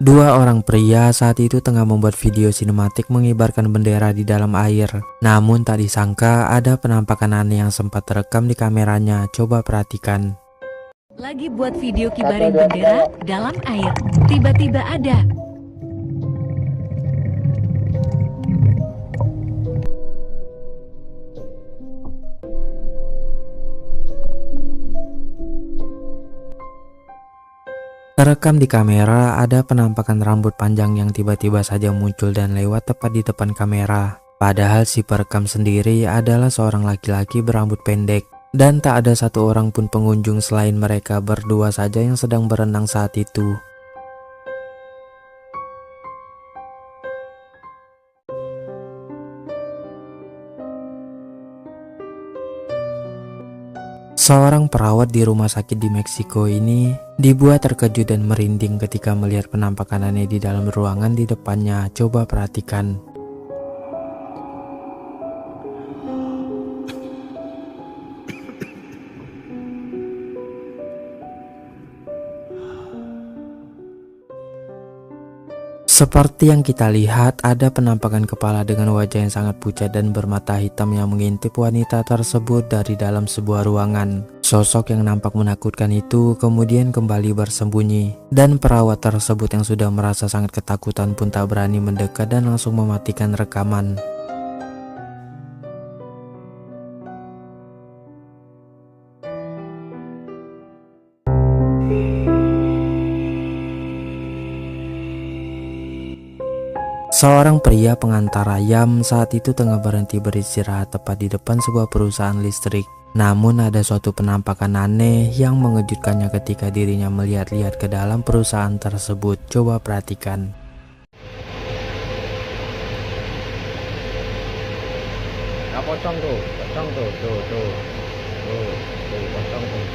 Dua orang pria saat itu tengah membuat video sinematik mengibarkan bendera di dalam air. Namun tak disangka ada penampakan aneh yang sempat terekam di kameranya. Coba perhatikan. Lagi buat video kibarin bendera dalam air. Tiba-tiba ada Terekam di kamera ada penampakan rambut panjang yang tiba-tiba saja muncul dan lewat tepat di depan kamera. Padahal si perekam sendiri adalah seorang laki-laki berambut pendek. Dan tak ada satu orang pun pengunjung selain mereka berdua saja yang sedang berenang saat itu. Seorang perawat di rumah sakit di Meksiko ini dibuat terkejut dan merinding ketika melihat penampakan aneh di dalam ruangan di depannya. Coba perhatikan. Seperti yang kita lihat, ada penampakan kepala dengan wajah yang sangat pucat dan bermata hitam yang mengintip wanita tersebut dari dalam sebuah ruangan. Sosok yang nampak menakutkan itu kemudian kembali bersembunyi, dan perawat tersebut yang sudah merasa sangat ketakutan pun tak berani mendekat dan langsung mematikan rekaman. Seorang pria pengantar ayam saat itu tengah berhenti beristirahat tepat di depan sebuah perusahaan listrik. Namun ada suatu penampakan aneh yang mengejutkannya ketika dirinya melihat-lihat ke dalam perusahaan tersebut. Coba perhatikan. Nah, pocong tuh, tuh, pocong tuh.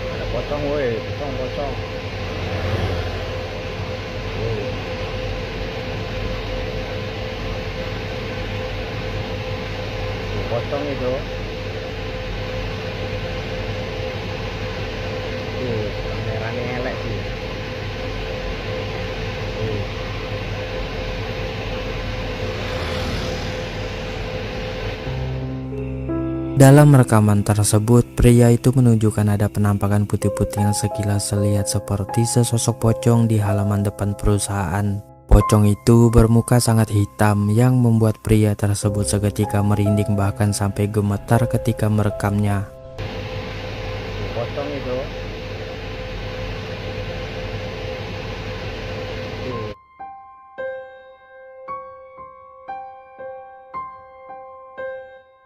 Ada pocong, woi, pocong. Pocong itu tuh, kameranya elek sih. Dalam rekaman tersebut, pria itu menunjukkan ada penampakan putih-putih yang sekilas terlihat seperti sesosok pocong di halaman depan perusahaan. Pocong itu bermuka sangat hitam yang membuat pria tersebut seketika merinding bahkan sampai gemetar ketika merekamnya. Pocong itu.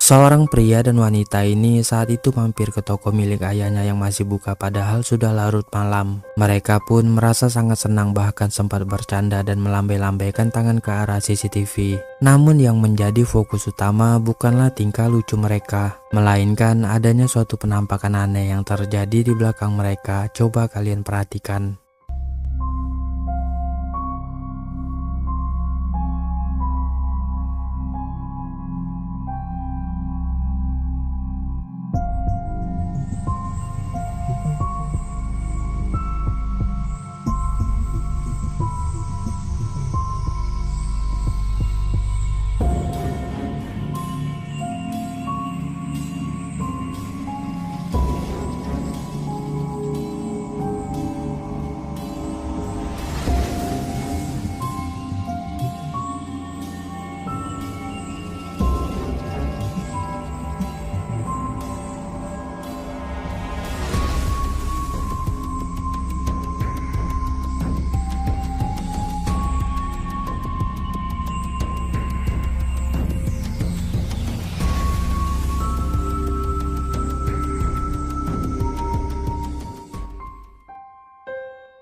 Seorang pria dan wanita ini saat itu mampir ke toko milik ayahnya yang masih buka padahal sudah larut malam. Mereka pun merasa sangat senang bahkan sempat bercanda dan melambai-lambaikan tangan ke arah CCTV. Namun yang menjadi fokus utama bukanlah tingkah lucu mereka, melainkan adanya suatu penampakan aneh yang terjadi di belakang mereka. Coba kalian perhatikan.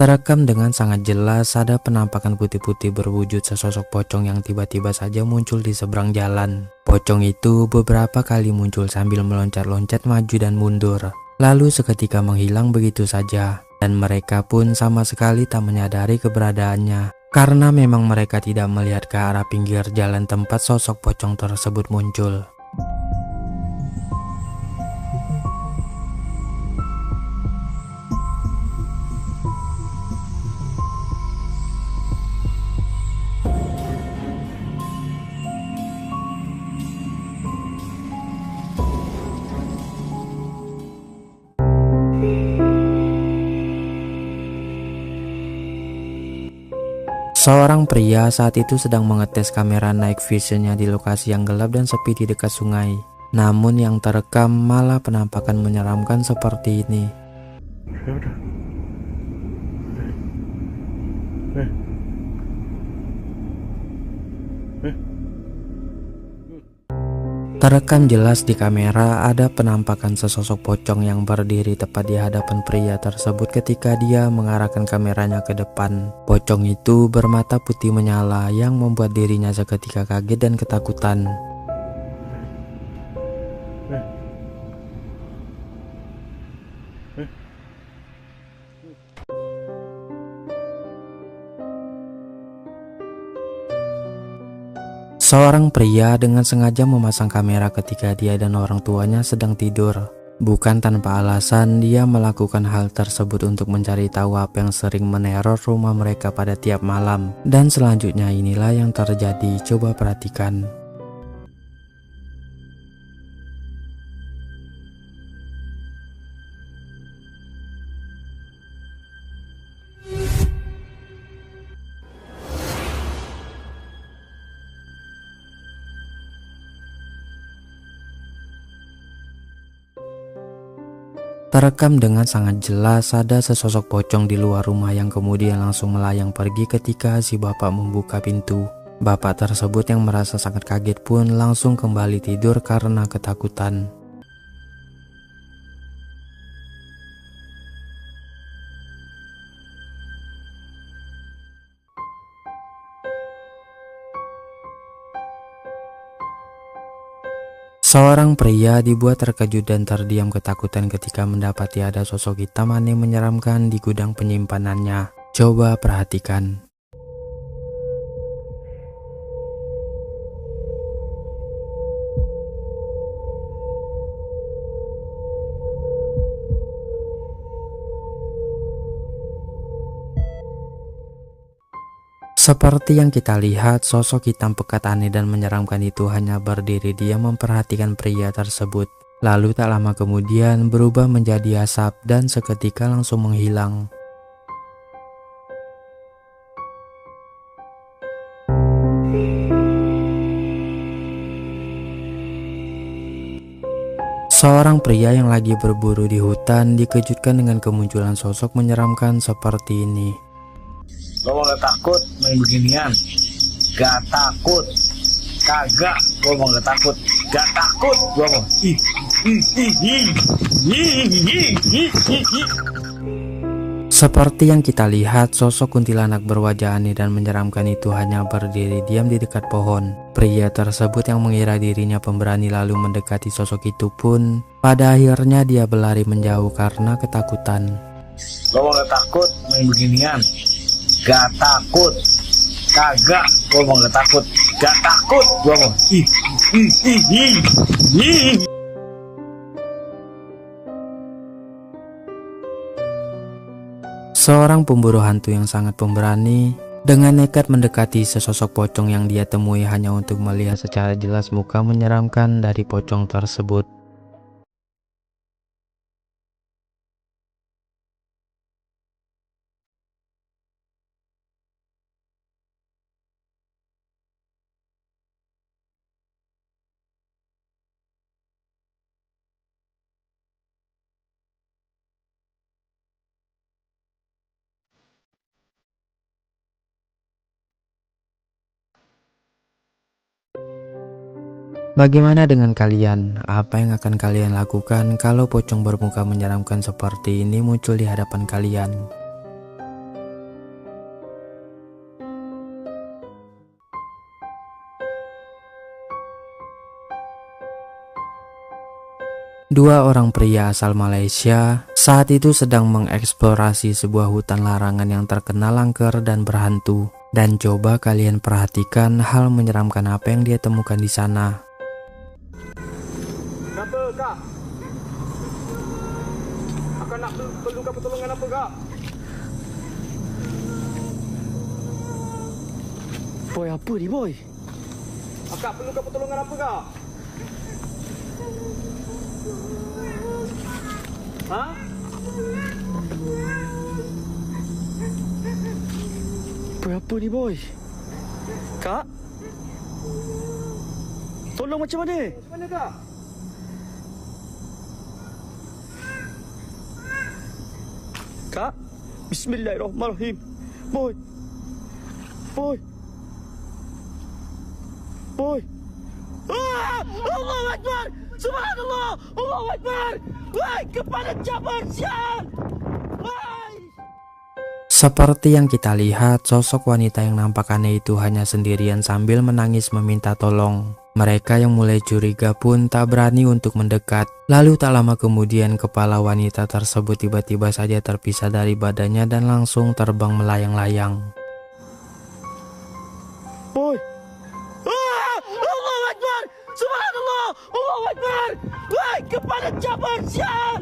Terekam dengan sangat jelas ada penampakan putih-putih berwujud sesosok pocong yang tiba-tiba saja muncul di seberang jalan. Pocong itu beberapa kali muncul sambil meloncat-loncat maju dan mundur, lalu seketika menghilang begitu saja. Dan mereka pun sama sekali tak menyadari keberadaannya, karena memang mereka tidak melihat ke arah pinggir jalan tempat sosok pocong tersebut muncul. Seorang pria saat itu sedang mengetes kamera night visionnya di lokasi yang gelap dan sepi di dekat sungai. Namun yang terekam malah penampakan menyeramkan seperti ini. Terekam jelas di kamera ada penampakan sesosok pocong yang berdiri tepat di hadapan pria tersebut ketika dia mengarahkan kameranya ke depan. Pocong itu bermata putih menyala yang membuat dirinya seketika kaget dan ketakutan. Seorang pria dengan sengaja memasang kamera ketika dia dan orang tuanya sedang tidur. Bukan tanpa alasan dia melakukan hal tersebut untuk mencari tahu apa yang sering meneror rumah mereka pada tiap malam. Dan selanjutnya inilah yang terjadi, coba perhatikan. Terekam dengan sangat jelas ada sesosok pocong di luar rumah yang kemudian langsung melayang pergi ketika si bapak membuka pintu. Bapak tersebut yang merasa sangat kaget pun langsung kembali tidur karena ketakutan. Seorang pria dibuat terkejut dan terdiam ketakutan ketika mendapati ada sosok hitam aneh menyeramkan di gudang penyimpanannya. Coba perhatikan. Seperti yang kita lihat, sosok hitam pekat aneh dan menyeramkan itu hanya berdiri diam memperhatikan pria tersebut. Lalu tak lama kemudian berubah menjadi asap dan seketika langsung menghilang. Seorang pria yang lagi berburu di hutan dikejutkan dengan kemunculan sosok menyeramkan seperti ini. Gua gak takut main beginian. Gak takut. Kagak. Gua mau gak takut. Gak takut. Gua mau. Seperti yang kita lihat, sosok kuntilanak berwajah aneh dan menyeramkan itu hanya berdiri diam di dekat pohon. Pria tersebut yang mengira dirinya pemberani lalu mendekati sosok itu pun pada akhirnya dia berlari menjauh karena ketakutan. Gua gak takut main beginian. Gak takut. Kagak. Gua mau gak takut. Gak takut. Gua mau. Seorang pemburu hantu yang sangat pemberani dengan nekat mendekati sesosok pocong yang dia temui hanya untuk melihat secara jelas muka menyeramkan dari pocong tersebut. Bagaimana dengan kalian? Apa yang akan kalian lakukan kalau pocong bermuka menyeramkan seperti ini muncul di hadapan kalian? Dua orang pria asal Malaysia saat itu sedang mengeksplorasi sebuah hutan larangan yang terkenal angker dan berhantu. Dan coba kalian perhatikan hal menyeramkan apa yang dia temukan di sana. Kenapa kak? Akak nak perlukan pertolongan apa kak? Boy, apa ni boy? Akak perlukan pertolongan apa kak? Ha? Berapa ni boy? Kak? Tolong macam mana? Macam mana kak? Kak? Bismillahirrahmanirrahim. Boy. Boy. Boy. Ah! Allahu Akbar! Subhanallah! Allahu Akbar! Wahai kepada Jabar Syah! Wahai! Seperti yang kita lihat, sosok wanita yang nampak aneh itu hanya sendirian sambil menangis meminta tolong. Mereka yang mulai curiga pun tak berani untuk mendekat. Lalu tak lama kemudian kepala wanita tersebut tiba-tiba saja terpisah dari badannya dan langsung terbang melayang-layang. Boy. Ah! Allahu Akbar! Subhanallah! Allahu Akbar! Wahai kepada Jabar Syah!